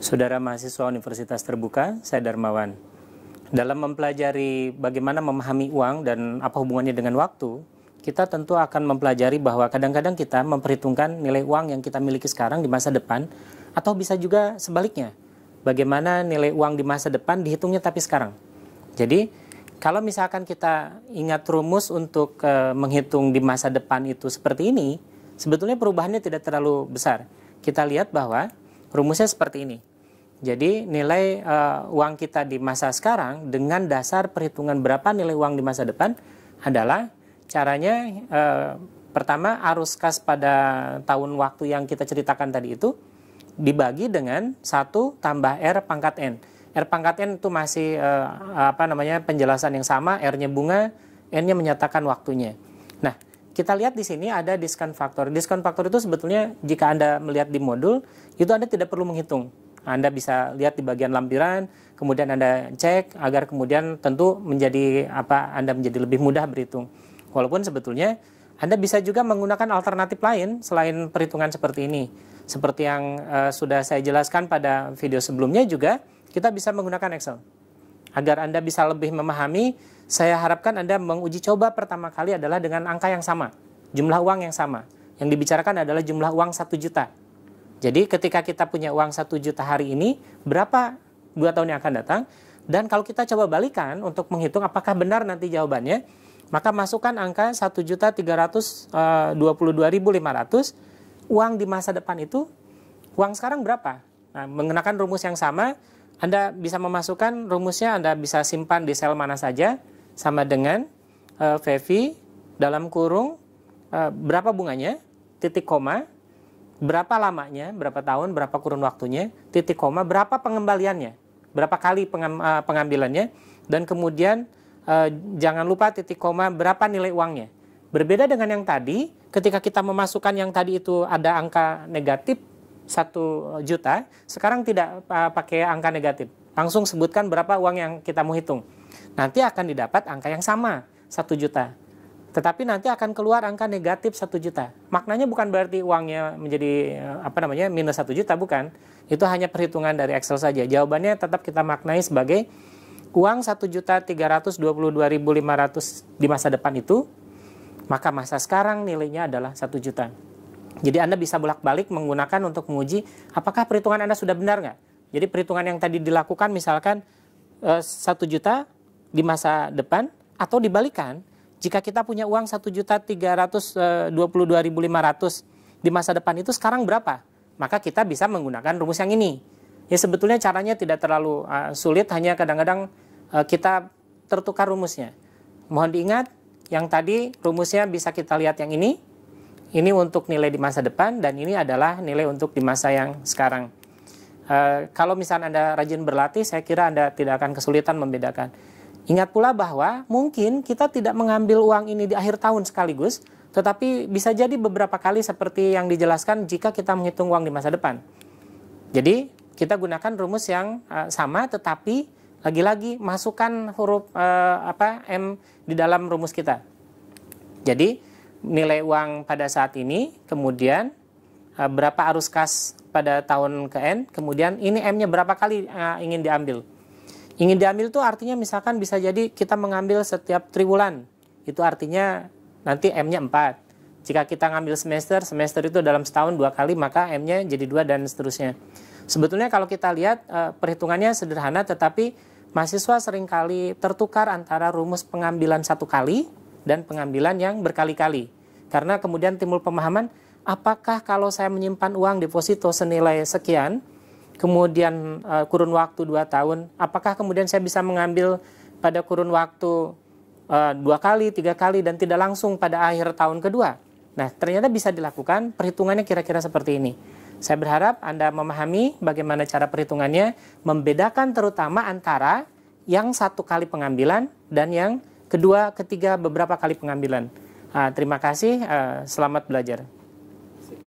Saudara mahasiswa Universitas Terbuka, saya Darmawan. Dalam mempelajari bagaimana memahami uang dan apa hubungannya dengan waktu, kita tentu akan mempelajari bahwa kadang-kadang kita memperhitungkan nilai uang yang kita miliki sekarang di masa depan, atau bisa juga sebaliknya, bagaimana nilai uang di masa depan dihitungnya tapi sekarang. Jadi, kalau misalkan kita ingat rumus untuk menghitung di masa depan itu seperti ini, sebetulnya perubahannya tidak terlalu besar. Kita lihat bahwa rumusnya seperti ini. Jadi nilai uang kita di masa sekarang dengan dasar perhitungan berapa nilai uang di masa depan adalah caranya pertama arus kas pada tahun waktu yang kita ceritakan tadi itu dibagi dengan 1 tambah R pangkat N. R pangkat N itu masih penjelasan yang sama, R-nya bunga, N-nya menyatakan waktunya. Nah, kita lihat di sini ada diskon faktor. Diskon faktor itu sebetulnya jika Anda melihat di modul, itu Anda tidak perlu menghitung. Anda bisa lihat di bagian lampiran, kemudian Anda cek agar kemudian tentu Anda menjadi lebih mudah berhitung. Walaupun sebetulnya Anda bisa juga menggunakan alternatif lain selain perhitungan seperti ini. Seperti yang sudah saya jelaskan pada video sebelumnya juga, kita bisa menggunakan Excel. Agar Anda bisa lebih memahami, saya harapkan Anda menguji coba pertama kali adalah dengan angka yang sama, jumlah uang yang sama. Yang dibicarakan adalah jumlah uang 1 juta. Jadi ketika kita punya uang 1 juta hari ini, berapa 2 tahun yang akan datang? Dan kalau kita coba balikan untuk menghitung apakah benar nanti jawabannya, maka masukkan angka 1.322.500, uang di masa depan itu, uang sekarang berapa? Nah, menggunakan rumus yang sama, Anda bisa memasukkan rumusnya, Anda bisa simpan di sel mana saja, sama dengan VV dalam kurung berapa bunganya, titik koma, berapa lamanya, berapa tahun, berapa kurun waktunya, titik koma, berapa pengembaliannya, berapa kali pengambilannya, dan kemudian jangan lupa titik koma, berapa nilai uangnya. Berbeda dengan yang tadi, ketika kita memasukkan yang tadi itu ada angka negatif 1 juta, sekarang tidak pakai angka negatif. Langsung sebutkan berapa uang yang kita mau hitung. Nanti akan didapat angka yang sama, 1 juta. Tetapi nanti akan keluar angka negatif 1 juta. Maknanya bukan berarti uangnya menjadi minus 1 juta, bukan. Itu hanya perhitungan dari Excel saja. Jawabannya tetap kita maknai sebagai uang 1.322.500 di masa depan itu, maka masa sekarang nilainya adalah 1 juta. Jadi Anda bisa bolak-balik menggunakan untuk menguji apakah perhitungan Anda sudah benar nggak. Jadi perhitungan yang tadi dilakukan misalkan 1 juta di masa depan, atau dibalikan, jika kita punya uang 1.322.500 di masa depan itu sekarang berapa? Maka kita bisa menggunakan rumus yang ini. Ya sebetulnya caranya tidak terlalu sulit, hanya kadang-kadang kita tertukar rumusnya. Mohon diingat, yang tadi rumusnya bisa kita lihat yang ini. Ini untuk nilai di masa depan, dan ini adalah nilai untuk di masa yang sekarang. Kalau misalnya Anda rajin berlatih, saya kira Anda tidak akan kesulitan membedakan. Ingat pula bahwa mungkin kita tidak mengambil uang ini di akhir tahun sekaligus, tetapi bisa jadi beberapa kali seperti yang dijelaskan jika kita menghitung uang di masa depan. Jadi kita gunakan rumus yang sama, tetapi lagi-lagi masukkan huruf M di dalam rumus kita. Jadi nilai uang pada saat ini, kemudian berapa arus kas pada tahun ke N, kemudian ini M-nya berapa kali ingin diambil. Ingin diambil itu artinya misalkan bisa jadi kita mengambil setiap triwulan. Itu artinya nanti M-nya 4. Jika kita ngambil semester itu dalam setahun 2 kali, maka M-nya jadi 2 dan seterusnya. Sebetulnya kalau kita lihat perhitungannya sederhana, tetapi mahasiswa seringkali tertukar antara rumus pengambilan 1 kali dan pengambilan yang berkali-kali. Karena kemudian timbul pemahaman, apakah kalau saya menyimpan uang deposito senilai sekian, kemudian kurun waktu 2 tahun, apakah kemudian saya bisa mengambil pada kurun waktu 2 kali, 3 kali, dan tidak langsung pada akhir tahun kedua? Nah, ternyata bisa dilakukan, perhitungannya kira-kira seperti ini. Saya berharap Anda memahami bagaimana cara perhitungannya, membedakan terutama antara yang 1 kali pengambilan dan yang kedua, ketiga, beberapa kali pengambilan. Terima kasih, selamat belajar.